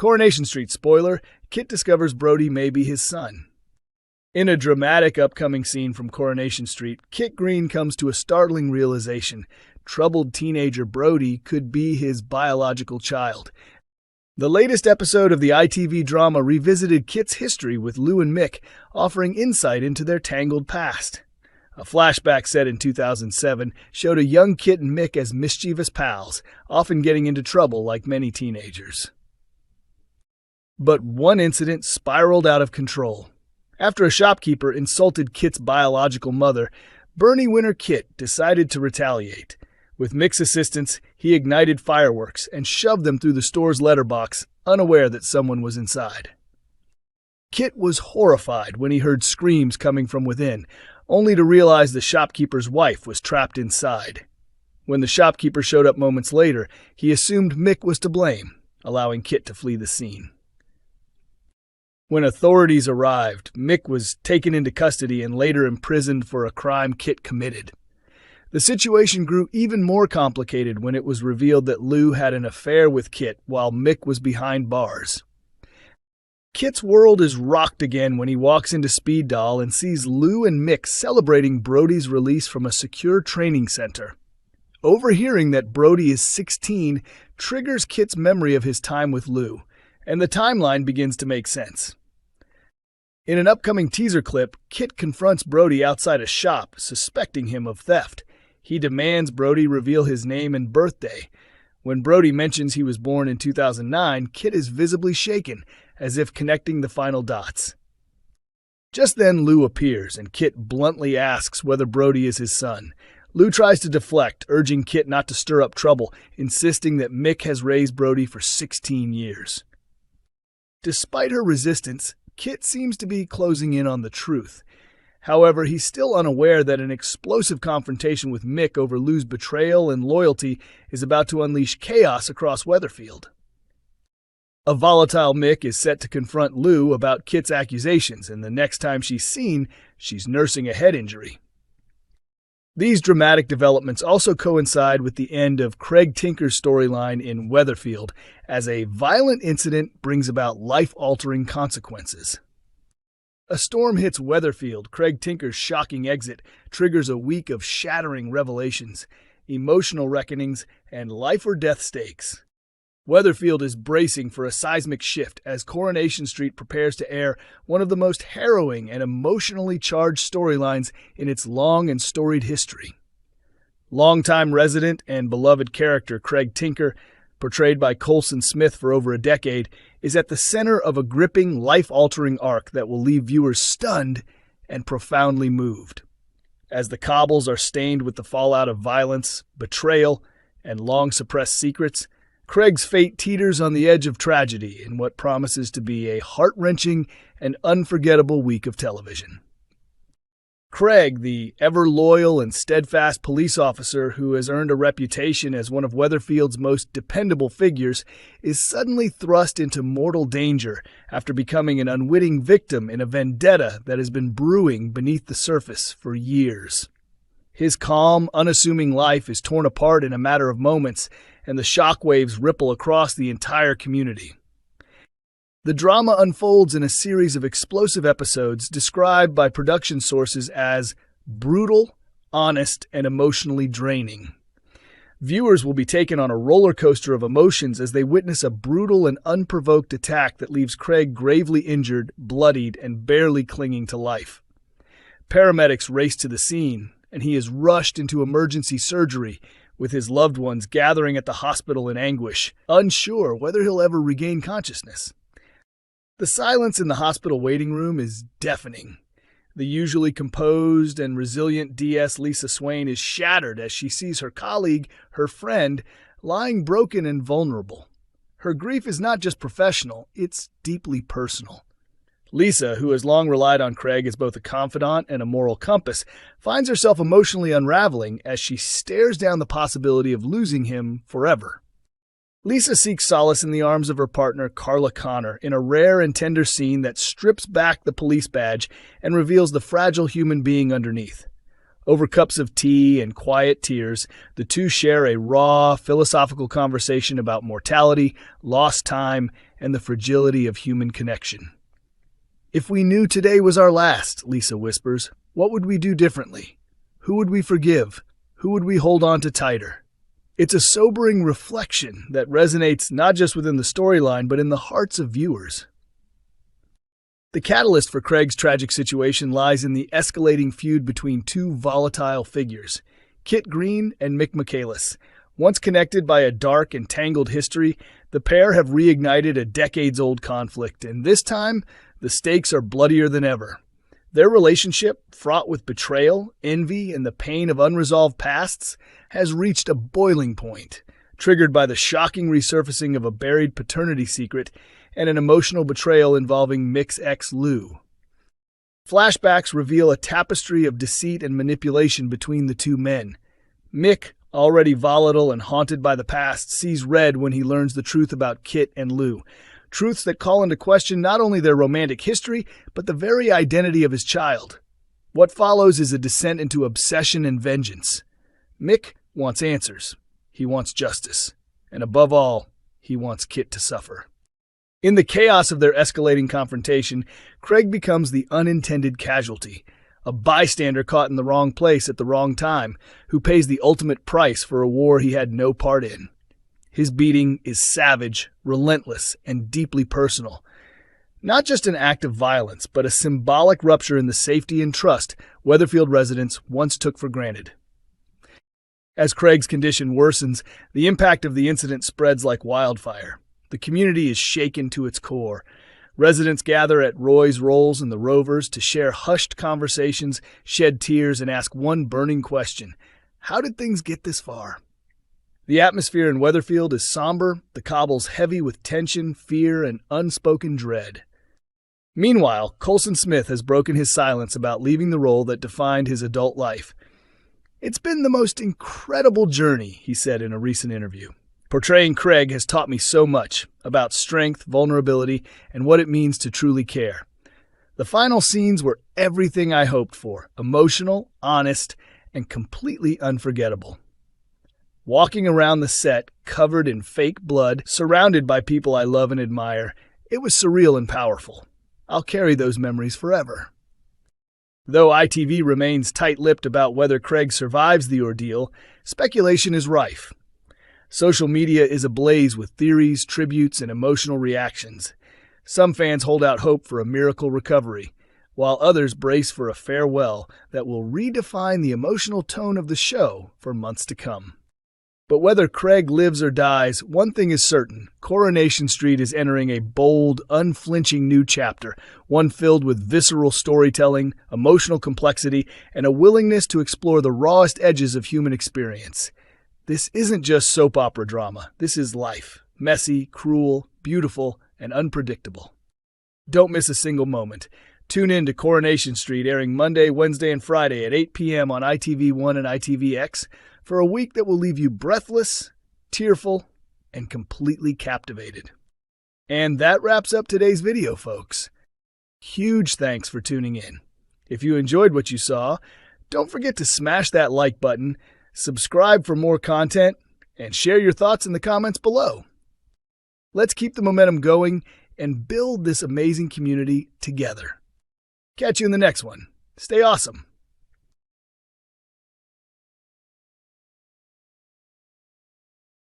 Coronation Street spoiler, Kit discovers Brody may be his son. In a dramatic upcoming scene from Coronation Street, Kit Green comes to a startling realization. Troubled teenager Brody could be his biological child. The latest episode of the ITV drama revisited Kit's history with Lou and Mick, offering insight into their tangled past. A flashback set in 2007 showed a young Kit and Mick as mischievous pals, often getting into trouble like many teenagers. But one incident spiraled out of control. After a shopkeeper insulted Kit's biological mother, Bernie winner Kit decided to retaliate. With Mick's assistance, he ignited fireworks and shoved them through the store's letterbox, unaware that someone was inside. Kit was horrified when he heard screams coming from within, only to realize the shopkeeper's wife was trapped inside. When the shopkeeper showed up moments later, he assumed Mick was to blame, allowing Kit to flee the scene. When authorities arrived, Mick was taken into custody and later imprisoned for a crime Kit committed. The situation grew even more complicated when it was revealed that Lou had an affair with Kit while Mick was behind bars. Kit's world is rocked again when he walks into Speed Doll and sees Lou and Mick celebrating Brody's release from a secure training center. Overhearing that Brody is 16 triggers Kit's memory of his time with Lou, and the timeline begins to make sense. In an upcoming teaser clip, Kit confronts Brody outside a shop, suspecting him of theft. He demands Brody reveal his name and birthday. When Brody mentions he was born in 2009, Kit is visibly shaken, as if connecting the final dots. Just then, Lou appears, and Kit bluntly asks whether Brody is his son. Lou tries to deflect, urging Kit not to stir up trouble, insisting that Mick has raised Brody for 16 years. Despite her resistance, Kit seems to be closing in on the truth. However, he's still unaware that an explosive confrontation with Mick over Lou's betrayal and loyalty is about to unleash chaos across Weatherfield. A volatile Mick is set to confront Lou about Kit's accusations, and the next time she's seen, she's nursing a head injury. These dramatic developments also coincide with the end of Craig Tinker's storyline in Weatherfield, as a violent incident brings about life-altering consequences. A storm hits Weatherfield. Craig Tinker's shocking exit triggers a week of shattering revelations, emotional reckonings, and life-or-death stakes. Weatherfield is bracing for a seismic shift as Coronation Street prepares to air one of the most harrowing and emotionally charged storylines in its long and storied history. Longtime resident and beloved character Craig Tinker, portrayed by Colson Smith for over a decade, is at the center of a gripping, life-altering arc that will leave viewers stunned and profoundly moved. As the cobbles are stained with the fallout of violence, betrayal, and long-suppressed secrets, Craig's fate teeters on the edge of tragedy in what promises to be a heart-wrenching and unforgettable week of television. Craig, the ever-loyal and steadfast police officer who has earned a reputation as one of Weatherfield's most dependable figures, is suddenly thrust into mortal danger after becoming an unwitting victim in a vendetta that has been brewing beneath the surface for years. His calm, unassuming life is torn apart in a matter of moments, and the shockwaves ripple across the entire community. The drama unfolds in a series of explosive episodes described by production sources as brutal, honest, and emotionally draining. Viewers will be taken on a roller coaster of emotions as they witness a brutal and unprovoked attack that leaves Craig gravely injured, bloodied, and barely clinging to life. Paramedics race to the scene, and he is rushed into emergency surgery, with his loved ones gathering at the hospital in anguish, unsure whether he'll ever regain consciousness. The silence in the hospital waiting room is deafening. The usually composed and resilient DS Lisa Swain is shattered as she sees her colleague, her friend, lying broken and vulnerable. Her grief is not just professional, it's deeply personal. Lisa, who has long relied on Craig as both a confidant and a moral compass, finds herself emotionally unraveling as she stares down the possibility of losing him forever. Lisa seeks solace in the arms of her partner, Carla Connor, in a rare and tender scene that strips back the police badge and reveals the fragile human being underneath. Over cups of tea and quiet tears, the two share a raw, philosophical conversation about mortality, lost time, and the fragility of human connection. "If we knew today was our last," Lisa whispers, "what would we do differently? Who would we forgive? Who would we hold on to tighter?" It's a sobering reflection that resonates not just within the storyline, but in the hearts of viewers. The catalyst for Craig's tragic situation lies in the escalating feud between two volatile figures, Kit Green and Mick McCallis. Once connected by a dark and tangled history, the pair have reignited a decades-old conflict, and this time, the stakes are bloodier than ever. Their relationship, fraught with betrayal, envy, and the pain of unresolved pasts, has reached a boiling point, triggered by the shocking resurfacing of a buried paternity secret and an emotional betrayal involving Mick's ex Lou. Flashbacks reveal a tapestry of deceit and manipulation between the two men. Mick, already volatile and haunted by the past, sees red when he learns the truth about Kit and Lou. Truths that call into question not only their romantic history, but the very identity of his child. What follows is a descent into obsession and vengeance. Mick wants answers. He wants justice. And above all, he wants Kit to suffer. In the chaos of their escalating confrontation, Craig becomes the unintended casualty, a bystander caught in the wrong place at the wrong time, who pays the ultimate price for a war he had no part in. His beating is savage, relentless, and deeply personal. Not just an act of violence, but a symbolic rupture in the safety and trust Weatherfield residents once took for granted. As Craig's condition worsens, the impact of the incident spreads like wildfire. The community is shaken to its core. Residents gather at Roy's Rolls and the Rovers to share hushed conversations, shed tears, and ask one burning question: how did things get this far? The atmosphere in Weatherfield is somber, the cobbles heavy with tension, fear, and unspoken dread. Meanwhile, Colson Smith has broken his silence about leaving the role that defined his adult life. "It's been the most incredible journey," he said in a recent interview. "Portraying Craig has taught me so much about strength, vulnerability, and what it means to truly care. The final scenes were everything I hoped for: emotional, honest, and completely unforgettable. Walking around the set, covered in fake blood, surrounded by people I love and admire, it was surreal and powerful. I'll carry those memories forever." Though ITV remains tight-lipped about whether Craig survives the ordeal, speculation is rife. Social media is ablaze with theories, tributes, and emotional reactions. Some fans hold out hope for a miracle recovery, while others brace for a farewell that will redefine the emotional tone of the show for months to come. But whether Craig lives or dies, one thing is certain: Coronation Street is entering a bold, unflinching new chapter, one filled with visceral storytelling, emotional complexity, and a willingness to explore the rawest edges of human experience. This isn't just soap opera drama. This is life. Messy, cruel, beautiful, and unpredictable. Don't miss a single moment. Tune in to Coronation Street, airing Monday, Wednesday, and Friday at 8 p.m. on ITV1 and ITVX for a week that will leave you breathless, tearful, and completely captivated. And that wraps up today's video, folks. Huge thanks for tuning in. If you enjoyed what you saw, don't forget to smash that like button, subscribe for more content, and share your thoughts in the comments below. Let's keep the momentum going and build this amazing community together. Catch you in the next one. Stay awesome.